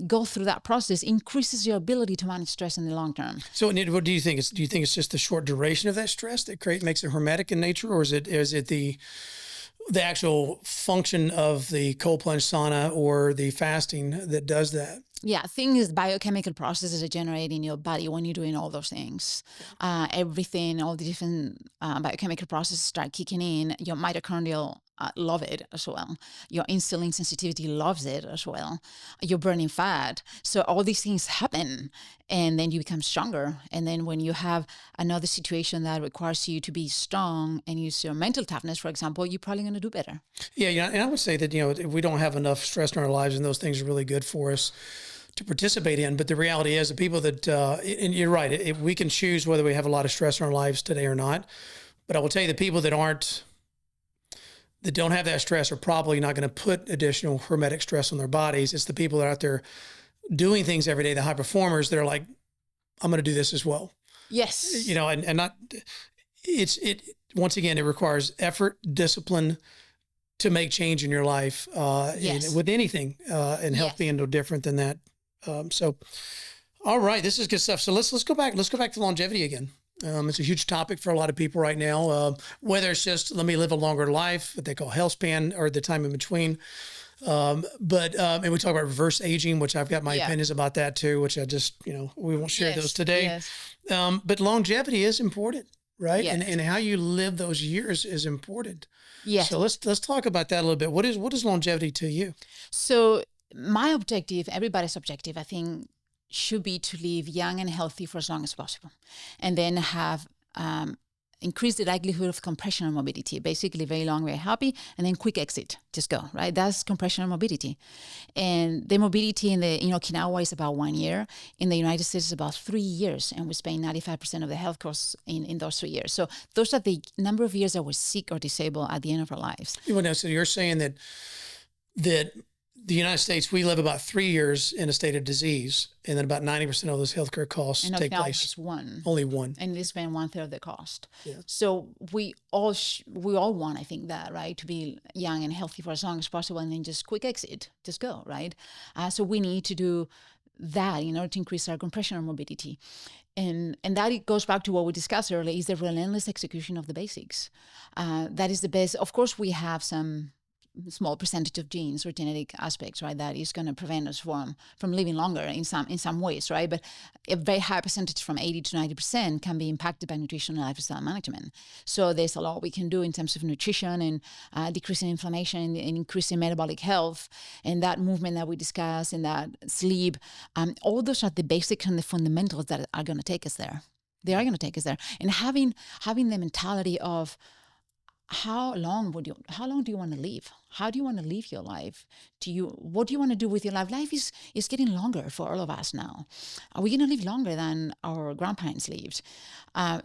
go through that process increases your ability to manage stress in the long term. So what do you think? Do you think it's just the short duration of that stress that makes it hermetic in nature, or is it the actual function of the cold plunge sauna or the fasting that does that? Yeah, things, biochemical processes are generated in your body when you're doing all those things. Everything, all the different biochemical processes start kicking in. Your mitochondrial love it as well. Your insulin sensitivity loves it as well. You're burning fat. So all these things happen, and then you become stronger. And then when you have another situation that requires you to be strong and use your mental toughness, for example, you're probably going to do better. Yeah, and I would say that, if we don't have enough stress in our lives, and those things are really good for us to participate in. But the reality is the people that, and you're right, we can choose whether we have a lot of stress in our lives today or not. But I will tell you, the people that don't have that stress are probably not going to put additional hermetic stress on their bodies. It's the people that are out there doing things every day, the high performers that are like, I'm going to do this as well. Yes. And not, once again, it requires effort, discipline to make change in your life, with anything, and health being no different than that. So, all right, this is good stuff. So let's go back to longevity again. It's a huge topic for a lot of people right now, whether it's just let me live a longer life, what they call health span, or the time in between. And we talk about reverse aging, which I've got my opinions about that too, which I just, we won't share those today. Yes. But longevity is important, right? Yes. And how you live those years is important. Yes. So let's talk about that a little bit. What is longevity to you? So my objective, everybody's objective, I think, should be to live young and healthy for as long as possible, and then have increase the likelihood of compressional morbidity. Basically, very long, very happy, and then quick exit, just go, right? That's compressional morbidity. And the morbidity in Okinawa is about 1 year. In the United States, it's about 3 years, and we spend 95% of the health costs in those 3 years. So those are the number of years that we're sick or disabled at the end of our lives. So you're saying that the United States, we live about 3 years in a state of disease, and then about 90% of those healthcare costs take place. Is one. Only one. And they spend 1/3 of the cost. Yeah. So we all want, I think, that, right? To be young and healthy for as long as possible, and then just quick exit, just go, right? So we need to do that in order to increase our compressional morbidity. And that it goes back to what we discussed earlier, is the relentless execution of the basics. That is the best. Of course, we have some small percentage of genes or genetic aspects, right, that is going to prevent us from living longer in some ways, right? But a very high percentage, from 80 to 90%, can be impacted by nutrition and lifestyle management. So there's a lot we can do in terms of nutrition and decreasing inflammation and increasing metabolic health, and that movement that we discussed, and that sleep. All those are the basics and the fundamentals that are going to take us there. They are going to take us there. And having the mentality of, how long do you want to live? How do you want to live your life? What do you want to do with your life? Life is getting longer for all of us now. Are we going to live longer than our grandparents lived?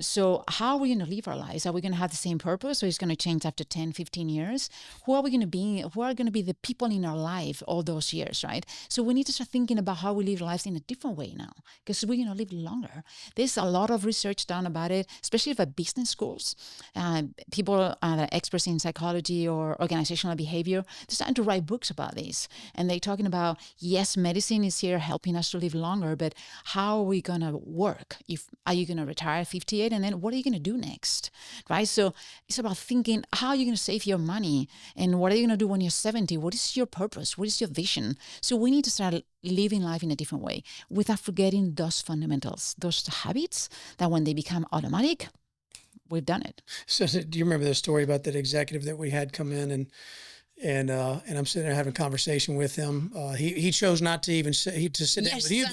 So how are we going to live our lives? Are we going to have the same purpose, or is it going to change after 10, 15 years? Who are we going to be? Who are going to be the people in our life all those years, right? So we need to start thinking about how we live our lives in a different way now, because we're going to live longer. There's a lot of research done about it, especially for business schools. People that are experts in psychology or organizational behavior, they're starting to write books about this. And they're talking about, yes, medicine is here helping us to live longer, but how are we going to work? Are you going to retire at 58? And then what are you going to do next? Right? So it's about thinking, how are you going to save your money? And what are you going to do when you're 70? What is your purpose? What is your vision? So we need to start living life in a different way without forgetting those fundamentals, those habits that when they become automatic, we've done it. So do you remember the story about that executive that we had come in, and I'm sitting there having a conversation with him. He chose not to even sit down with you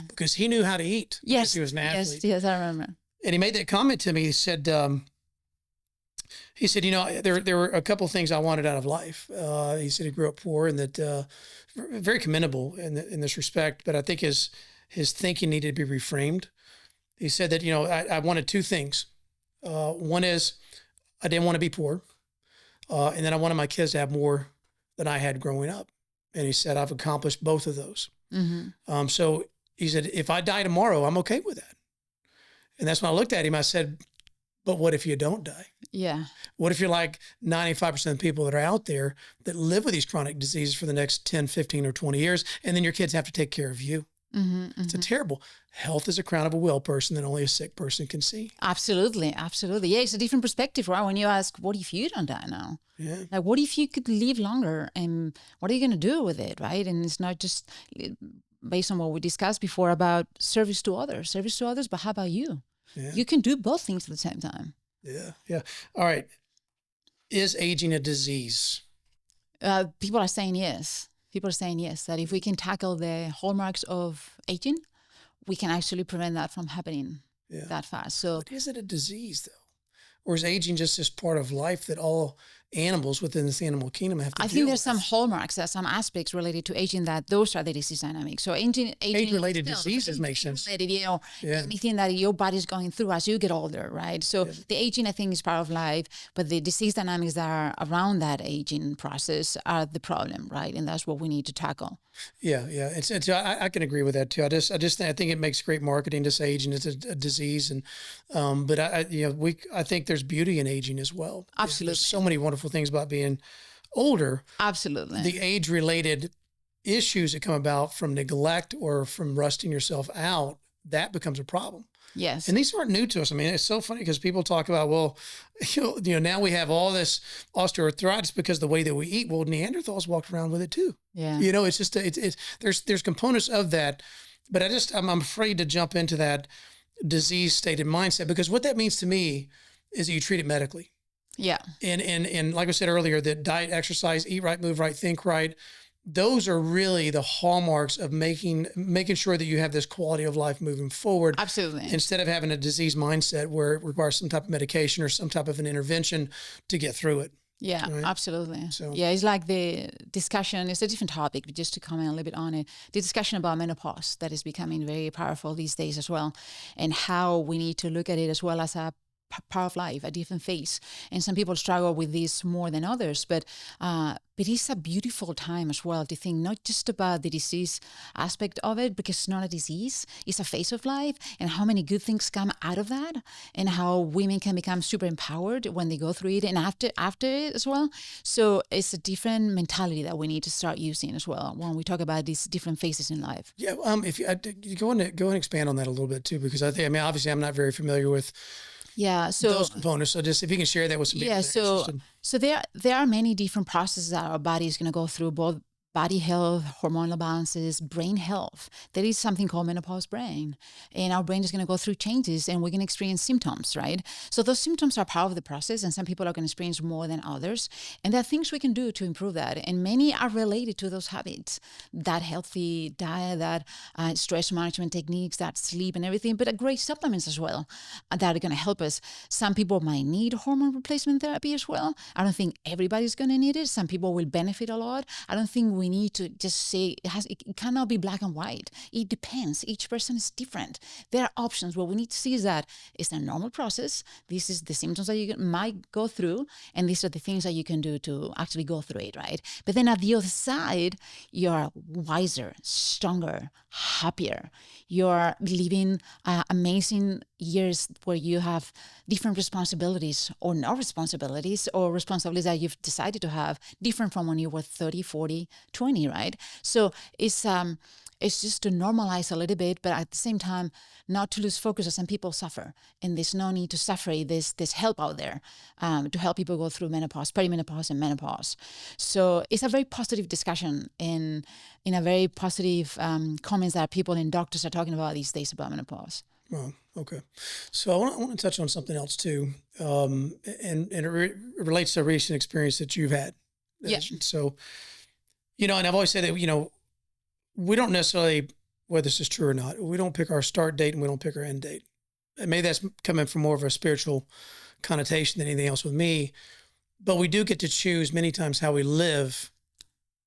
because he knew how to eat. Yes, he was an athlete. Yes, I remember. And he made that comment to me. He said, there were a couple of things I wanted out of life. He said he grew up poor, and that very commendable in this respect. But I think his thinking needed to be reframed. He said that I wanted two things. One is I didn't want to be poor. And then I wanted my kids to have more than I had growing up. And he said, I've accomplished both of those. Mm-hmm. So he said, if I die tomorrow, I'm okay with that. And that's when I looked at him, I said, but what if you don't die? Yeah. What if you're like 95% of the people that are out there that live with these chronic diseases for the next 10, 15, or 20 years, and then your kids have to take care of you? Mm-hmm, it's a terrible. Health is a crown of a well person that only a sick person can see. Absolutely. Yeah, it's a different perspective, right? When you ask, what if you don't die now? Yeah. Like, what if you could live longer, and what are you going to do with it, right? And it's not just based on what we discussed before about service to others, but how about you? Yeah. You can do both things at the same time. Yeah. All right. Is aging a disease? People are saying yes. That if we can tackle the hallmarks of aging, we can actually prevent that from happening that fast. So, but is it a disease, though? Or is aging just this part of life that all animals within this animal kingdom have to deal with? I think there's some hallmarks, there's some aspects related to aging that those are the disease dynamics. So age-related diseases make sense. Anything that your body's going through as you get older, right? So the aging, I think, is part of life, but the disease dynamics that are around that aging process are the problem, right? And that's what we need to tackle. Yeah. I can agree with that too. I think it makes great marketing to say aging is a disease, and but I think there's beauty in aging as well. Absolutely, there's so many wonderful things about being older. Absolutely, the age-related issues that come about from neglect or from rusting yourself out, that becomes a problem. Yes. And these aren't new to us. I mean, it's so funny because people talk about, well, now we have all this osteoarthritis because of the way that we eat. Well, Neanderthals walked around with it too. Yeah. It's just, there's components of that, but I'm afraid to jump into that disease stated mindset, because what that means to me is that you treat it medically. Yeah. And like I said earlier, that diet, exercise, eat right, move right, think right, those are really the hallmarks of making sure that you have this quality of life moving forward. Absolutely. Instead of having a disease mindset where it requires some type of medication or some type of an intervention to get through it. Yeah, right? Absolutely. So, yeah, it's like the discussion, it's a different topic, but just to comment a little bit on it, the discussion about menopause that is becoming very powerful these days as well, and how we need to look at it as well as a part of life, a different phase. And some people struggle with this more than others, but it's a beautiful time as well to think not just about the disease aspect of it, because it's not a disease, it's a phase of life, and how many good things come out of that, and how women can become super empowered when they go through it and after it as well. So it's a different mentality that we need to start using as well when we talk about these different phases in life. Yeah, if you go and expand on that a little bit too, because obviously I'm not very familiar with so those components. So just if you can share that with some people. So there are many different processes that our body is going to go through, both body health, hormonal balances, brain health. There is something called menopause brain, and our brain is going to go through changes, and we're going to experience symptoms, right? So those symptoms are part of the process, and some people are going to experience more than others. And there are things we can do to improve that, and many are related to those habits, that healthy diet, that stress management techniques, that sleep and everything, but great supplements as well that are going to help us. Some people might need hormone replacement therapy as well. I don't think everybody's going to need it. Some people will benefit a lot. I don't think we need to just say it cannot be black and white. It depends. Each person is different. There are options. What we need to see is that it's a normal process. This is the symptoms that you might go through, and these are the things that you can do to actually go through it, right? But then at the other side, you're wiser, stronger, happier. You're living amazing years where you have different responsibilities or no responsibilities, or responsibilities that you've decided to have different from when you were 30, 40, 20, right? So it's just to normalize a little bit, but at the same time, not to lose focus, as some people suffer. And there's no need to suffer. There's help out there to help people go through menopause, perimenopause, and menopause. So it's a very positive discussion in a very positive comments that people and doctors are talking about these days about menopause. Well, okay. So I want to touch on something else too, and it relates to a recent experience that you've had. Yeah. So, and I've always said that, we don't necessarily, whether this is true or not, we don't pick our start date and we don't pick our end date. And maybe that's coming from more of a spiritual connotation than anything else with me, but we do get to choose many times how we live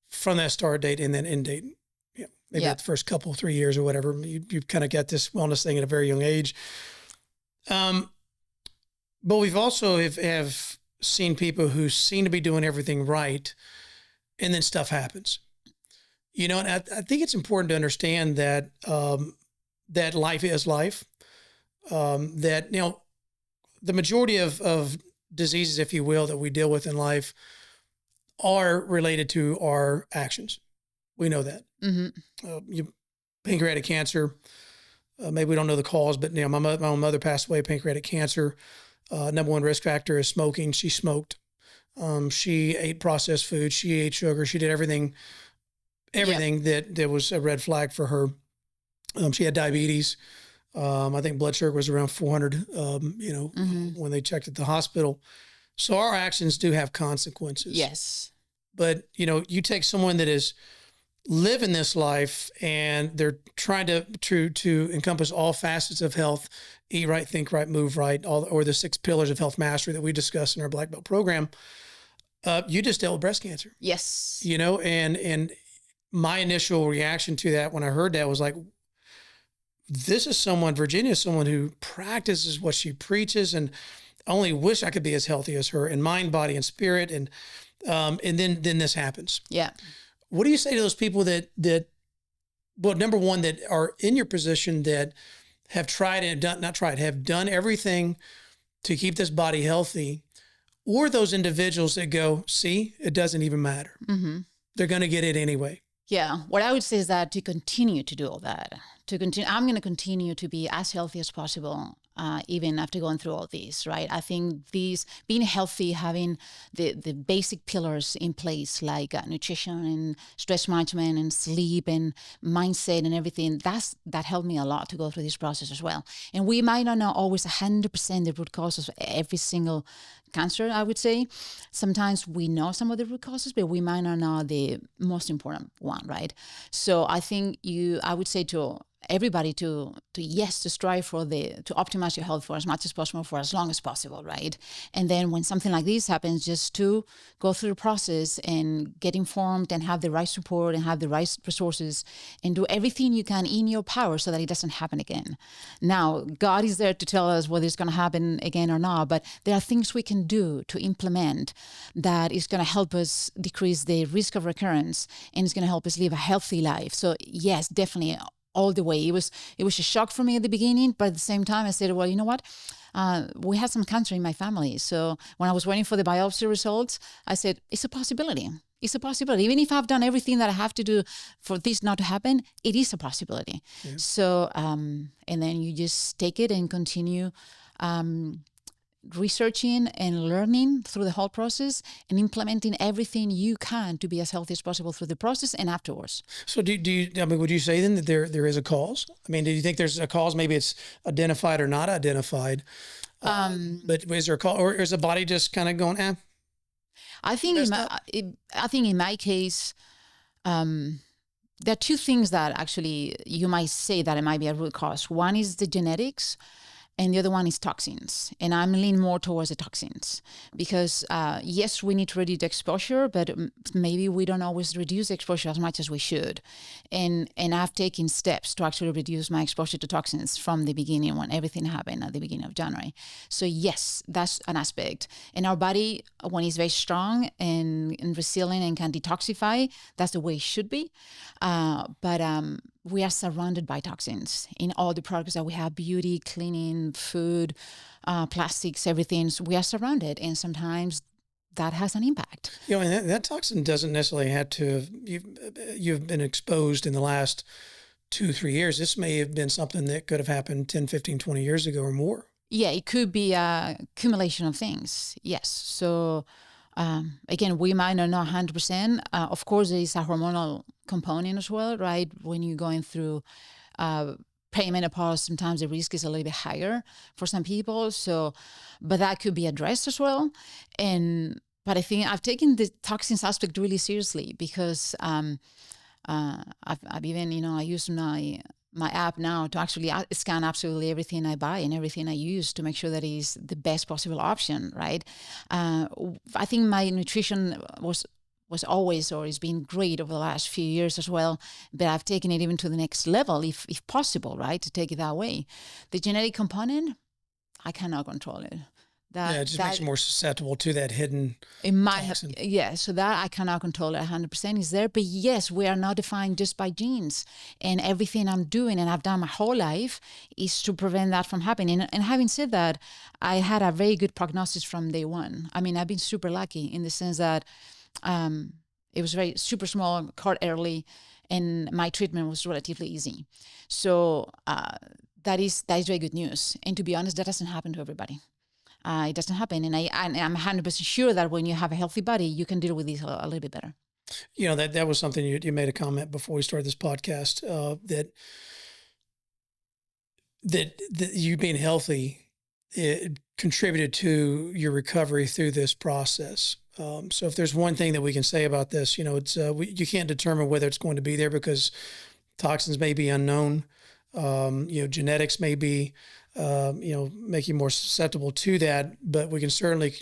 from that start date and then end date. Maybe the first couple, 3 years or whatever, you've kind of got this wellness thing at a very young age. But we've also have seen people who seem to be doing everything right, and then stuff happens. And I think it's important to understand that that life is life. That, the majority of diseases, if you will, that we deal with in life are related to our actions. We know that. Mm-hmm. Pancreatic cancer, maybe we don't know the cause, but my own mother passed away of pancreatic cancer. Number one risk factor is smoking. She smoked. She ate processed food. She ate sugar. She did everything that was a red flag for her. She had diabetes. I think blood sugar was around 400, when they checked at the hospital. So our actions do have consequences. Yes. But, you take someone that is living this life and they're trying to encompass all facets of health, eat right, think right, move right, or the 6 pillars of health mastery that we discuss in our Black Belt program. You just dealt with breast cancer. Yes. And my initial reaction to that when I heard that was like, Virginia is someone who practices what she preaches, and I only wish I could be as healthy as her in mind, body, and spirit. And then this happens. Yeah. What do you say to those people that number one, that are in your position, that have tried and have done everything to keep this body healthy, or those individuals that go, see, it doesn't even matter. Mm-hmm. They're going to get it anyway. Yeah. What I would say is that to continue to do all that, I'm going to continue to be as healthy as possible, even after going through all these, right? I think being healthy, having the basic pillars in place, like nutrition and stress management and sleep and mindset and everything, that helped me a lot to go through this process as well. And we might not know always 100% the root causes of every single cancer, I would say. Sometimes we know some of the root causes, but we might not know the most important one, right? So I think I would say to everybody to strive to optimize your health for as much as possible for as long as possible, right? And then when something like this happens, just to go through the process and get informed and have the right support and have the right resources and do everything you can in your power so that it doesn't happen again. Now, God is there to tell us whether it's going to happen again or not, but there are things we can do to implement that is going to help us decrease the risk of recurrence, and it's going to help us live a healthy life. So yes, definitely, all the way. It was a shock for me at the beginning, but at the same time I said, well, you know what? We had some cancer in my family. So when I was waiting for the biopsy results, I said, it's a possibility. It's a possibility. Even if I've done everything that I have to do for this not to happen, it is a possibility. Yeah. So, and then you just take it and continue researching and learning through the whole process and implementing everything you can to be as healthy as possible through the process and afterwards. So do you, I mean, would you say then that there is a cause? I mean, do you think there's a cause? Maybe it's identified or not identified, but is there a cause, or is the body just kind of going, I think in my case, there are two things that actually you might say that it might be a root cause. One is the genetics, and the other one is toxins. And I'm leaning more towards the toxins because, yes, we need to reduce the exposure, but maybe we don't always reduce exposure as much as we should. And I've taken steps to actually reduce my exposure to toxins from the beginning when everything happened at the beginning of January. So yes, that's an aspect. And our body, when it's very strong and resilient and can detoxify, that's the way it should be. But we are surrounded by toxins in all the products that we have: beauty, cleaning, food, plastics, everything. So we are surrounded, and sometimes that has an impact. You know, and that toxin doesn't necessarily have to, you've been exposed in the last 2-3 years. This may have been something that could have happened 10, 15, 20 years ago or more. Yeah, it could be a accumulation of things. Yes. So again, we might not know 100%. Of course, there is a hormonal component as well, right? When you're going through perimenopause, sometimes the risk is a little bit higher for some people. So, but that could be addressed as well. But I think I've taken the toxins aspect really seriously because I've even, I use my app now to actually scan absolutely everything I buy and everything I use to make sure that it is the best possible option, right? I think my nutrition was always, or has been great over the last few years as well, but I've taken it even to the next level, if possible, right, to take it that way. The genetic component, I cannot control it. It just makes you more susceptible to that hidden toxin. So that I cannot control it 100% is there. But yes, we are not defined just by genes. And everything I'm doing and I've done my whole life is to prevent that from happening. And having said that, I had a very good prognosis from day one. I mean, I've been super lucky in the sense that it was very super small, caught early, and my treatment was relatively easy. So that is very good news. And to be honest, that doesn't happen to everybody. It doesn't happen. And I'm 100% sure that when you have a healthy body, you can deal with this a little bit better. You know, that was something you made a comment before we started this podcast, that you being healthy, it contributed to your recovery through this process. So if there's one thing that we can say about this, it's you can't determine whether it's going to be there because toxins may be unknown. Genetics may be, make you more susceptible to that, but we can certainly,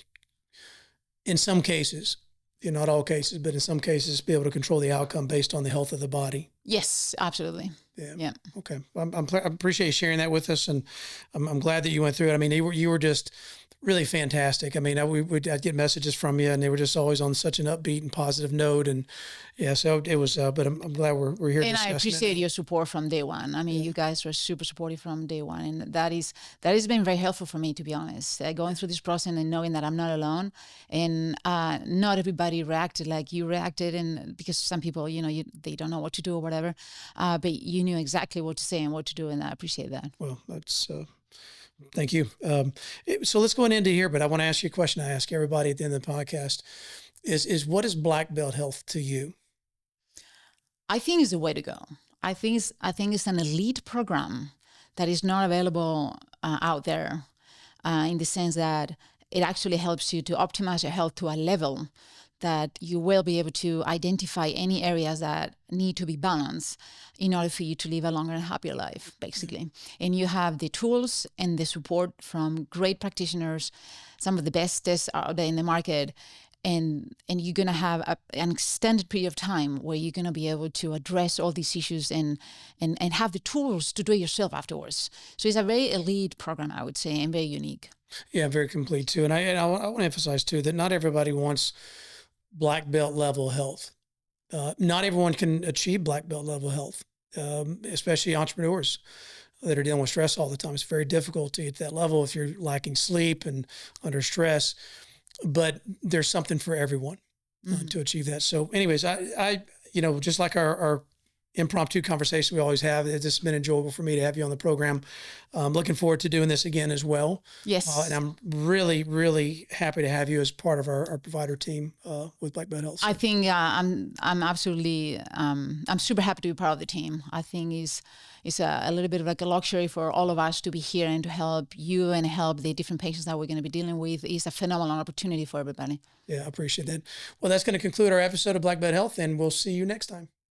in some cases, not all cases, but in some cases, be able to control the outcome based on the health of the body. Yes, absolutely. Yeah. Okay. I appreciate you sharing that with us, and I'm glad that you went through it. I mean, you were just really fantastic. I mean, I'd get messages from you, and they were just always on such an upbeat and positive note. And yeah, so it was. But I'm glad we're here. And I appreciate your support from day one. I mean, you guys were super supportive from day one, and that has been very helpful for me, to be honest. Going through this process and knowing that I'm not alone, and not everybody reacted like you reacted, and because some people, they don't know what to do or whatever, but you knew exactly what to say and what to do, and I appreciate that. Well, that's. Thank you. So let's go into here, but I want to ask you a question I ask everybody at the end of the podcast is what is black belt health to you? I think it's the way to go. I think it's an elite program that is not available out there in the sense that it actually helps you to optimize your health to a level that you will be able to identify any areas that need to be balanced in order for you to live a longer and happier life, basically. And you have the tools and the support from great practitioners, some of the best tests out there in the market, and you're going to have an extended period of time where you're going to be able to address all these issues and have the tools to do it yourself afterwards. So it's a very elite program, I would say, and very unique. Yeah, very complete too. And I want to emphasize too that not everybody wants black belt level health. Not everyone can achieve black belt level health, especially entrepreneurs that are dealing with stress all the time. It's very difficult to get to that level if you're lacking sleep and under stress, but there's something for everyone to achieve that. So anyways, I just like our impromptu conversation we always have, it's just been enjoyable for me to have you on the program. Looking forward to doing this again as well. Yes. And I'm really, really happy to have you as part of our provider team with Black Belt Health. I think I'm absolutely, I'm super happy to be part of the team. I think it's a little bit of like a luxury for all of us to be here and to help you and help the different patients that we're going to be dealing with. It's a phenomenal opportunity for everybody. Yeah, I appreciate that. Well, that's going to conclude our episode of Black Belt Health, and we'll see you next time.